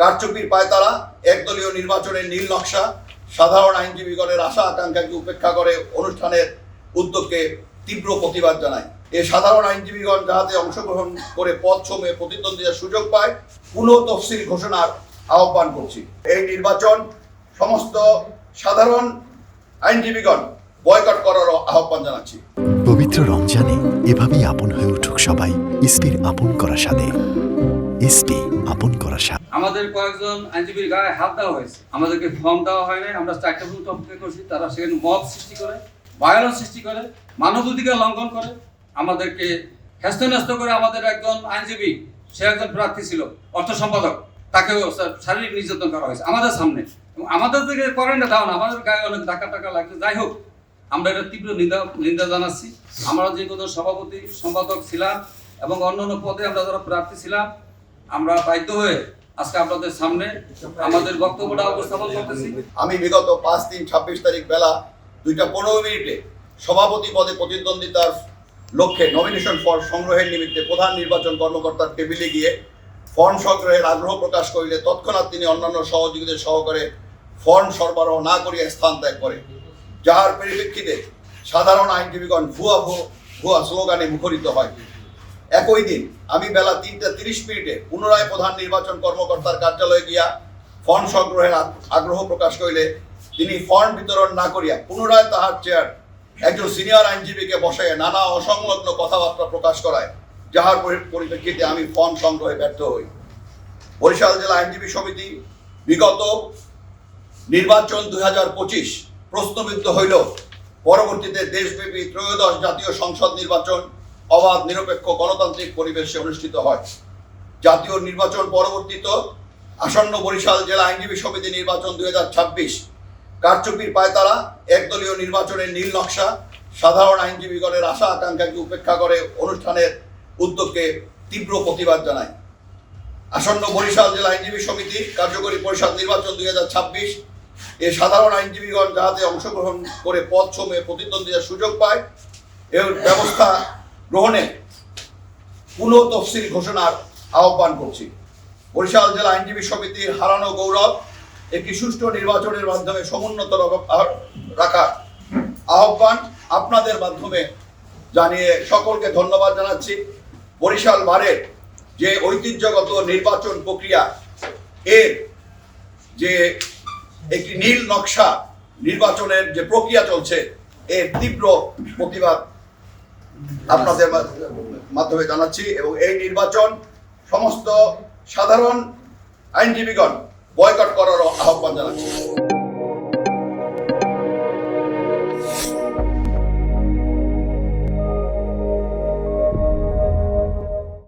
কারচুপির পায়তারা, একদলীয় নির্বাচনের নীল নকশা, সাধারণ আইনজীবীগণের আশা আকাঙ্ক্ষাকে উপেক্ষা করে অনুষ্ঠানের উদ্যোগকে তীব্র প্রতিবাদ জানায়। এই সাধারণ আইনজীবীগণ যাহাতে অংশগ্রহণ করে পদ সমূহে প্রতিদ্বন্দ্বিতার সুযোগ পায়, পুনঃ তফসিল ঘোষণার আহ্বান করছি। এই নির্বাচন সমস্ত সাধারণ আইনজীবীগণ বয়কট করার আহ্বান জানাচ্ছি। পবিত্র রমজানে এভাবেই আপন হয়ে উঠুক সবাই ইসপির আপন করা স্বাদে। ইসপি আপন করা স্বাদ। আমাদের কয়েকজন আইনজীবীর গায়ে হাত দেওয়া হয়েছে, আমাদেরকে ফর্ম দেওয়া হয় নাই। আমরা চারটা গ্রুপ অপেক্ষা করছি, তারা সেখানে মব সৃষ্টি করে, ভায়োলেন্স সৃষ্টি করে, মানবাধিকার লঙ্ঘন করে, আমাদেরকে হেস্তন্যস্ত করে। আমাদের একজন আইনজীবী, সে একজন প্রার্থী ছিল, অর্থ সম্পাদক, তাকেও শারীরিক নির্যাতন করা হয়েছে আমাদের সামনে। এবং আমাদের থেকে করেন না ধারণা, আমাদের গায়ে অনেক টাকা লাগছে। যাই হোক, আমরা এটা তীব্র নিন্দা জানাচ্ছি। আমরা যে কোনো সভাপতি সম্পাদক ছিলাম এবং অন্যান্য পদে আমরা যারা প্রার্থী ছিলাম, আমরা বাধ্য হয়ে আজকে আপনাদের সামনে আমাদের বক্তব্যটা উপস্থাপন করতেছি। আমি বিগত 5-3-26 তারিখ বেলা 2:15 সভাপতি পদে প্রতিদ্বন্দ্বিতার লক্ষ্যে নমিনেশন ফর্ম সংগ্রহের নিমিত্তে প্রধান নির্বাচন কর্মকর্তার টেবিলে গিয়ে ফর্ম সংগ্রহের আগ্রহ প্রকাশ করিলে তৎক্ষণাৎ তিনি অন্যান্য সহযোগীদের সহকারে ফর্ম সরবরাহ না করিয়া স্থান ত্যাগ করে, যাহার পরিপ্রেক্ষিতে সাধারণ আইনজীবীগণ ভুয়া স্লোগানে মুখরিত হয়। একই দিন আমি বেলা 3:30 পুনরায় প্রধান নির্বাচন কর্মকর্তার কার্যালয়ে গিয়া ফর্ম সংগ্রহের আগ্রহ প্রকাশ করিলে তিনি ফর্ম বিতরণ না করিয়া পুনরায় তাহার চেয়ার একজন সিনিয়র আইনজীবীকে বসাইয়া নানা অসংলগ্ন কথাবার্তা প্রকাশ করায়, যাহার পরিপ্রেক্ষিতে আমি ফর্ম সংগ্রহে ব্যর্থ হই। বরিশাল জেলা আইনজীবী সমিতি বিগত নির্বাচন 2025 প্রশ্নবিদ্ধ হইল, পরবর্তীতে দেশব্যাপী ত্রয়োদশ জাতীয় সংসদ নির্বাচন অবাধ, নিরপেক্ষ, গণতান্ত্রিক পরিবেশে অনুষ্ঠিত হয়। জাতীয় নির্বাচন পরবর্তীত আসন্ন বরিশাল জেলা আইনজীবী সমিতি নির্বাচন 2026 কারচুপির পায়তারা, একদলীয় নির্বাচনের নীল নকশা, সাধারণ আইনজীবীগণের আশা আকাঙ্ক্ষাকে উপেক্ষা করে অনুষ্ঠানের উদ্যোগকে তীব্র প্রতিবাদ জানায়। আসন্ন বরিশাল জেলা আইনজীবী সমিতি কার্যকরী পরিষদ নির্বাচন 2026 এই সাধারণ আইনজীবীগণ যাহাতে অংশগ্রহণ করে পদ সমূহে প্রতিদ্বন্দ্বিতার সুযোগ পায়, এর ব্যবস্থা গ্রহণে পুনঃ তফসিল ঘোষণার আহ্বান করছি। বরিশাল জেলা আইনজীবী সমিতির হারানো গৌরব একটি সুষ্ঠু নির্বাচনের মাধ্যমে সমুন্নত রাখার আহ্বান আপনাদের মাধ্যমে জানিয়ে সকলকে ধন্যবাদ জানাচ্ছি। বরিশাল বারের যে ঐতিহ্যগত নির্বাচন প্রক্রিয়া, এর যে একটি নীল নকশা নির্বাচনের যে প্রক্রিয়া চলছে, এর তীব্র প্রতিবাদ আপনাদের মাধ্যমে জানাচ্ছি এবং এই নির্বাচন সমস্ত সাধারণ আইনজীবীগণ বয়কট করার আহ্বান জানাচ্ছি।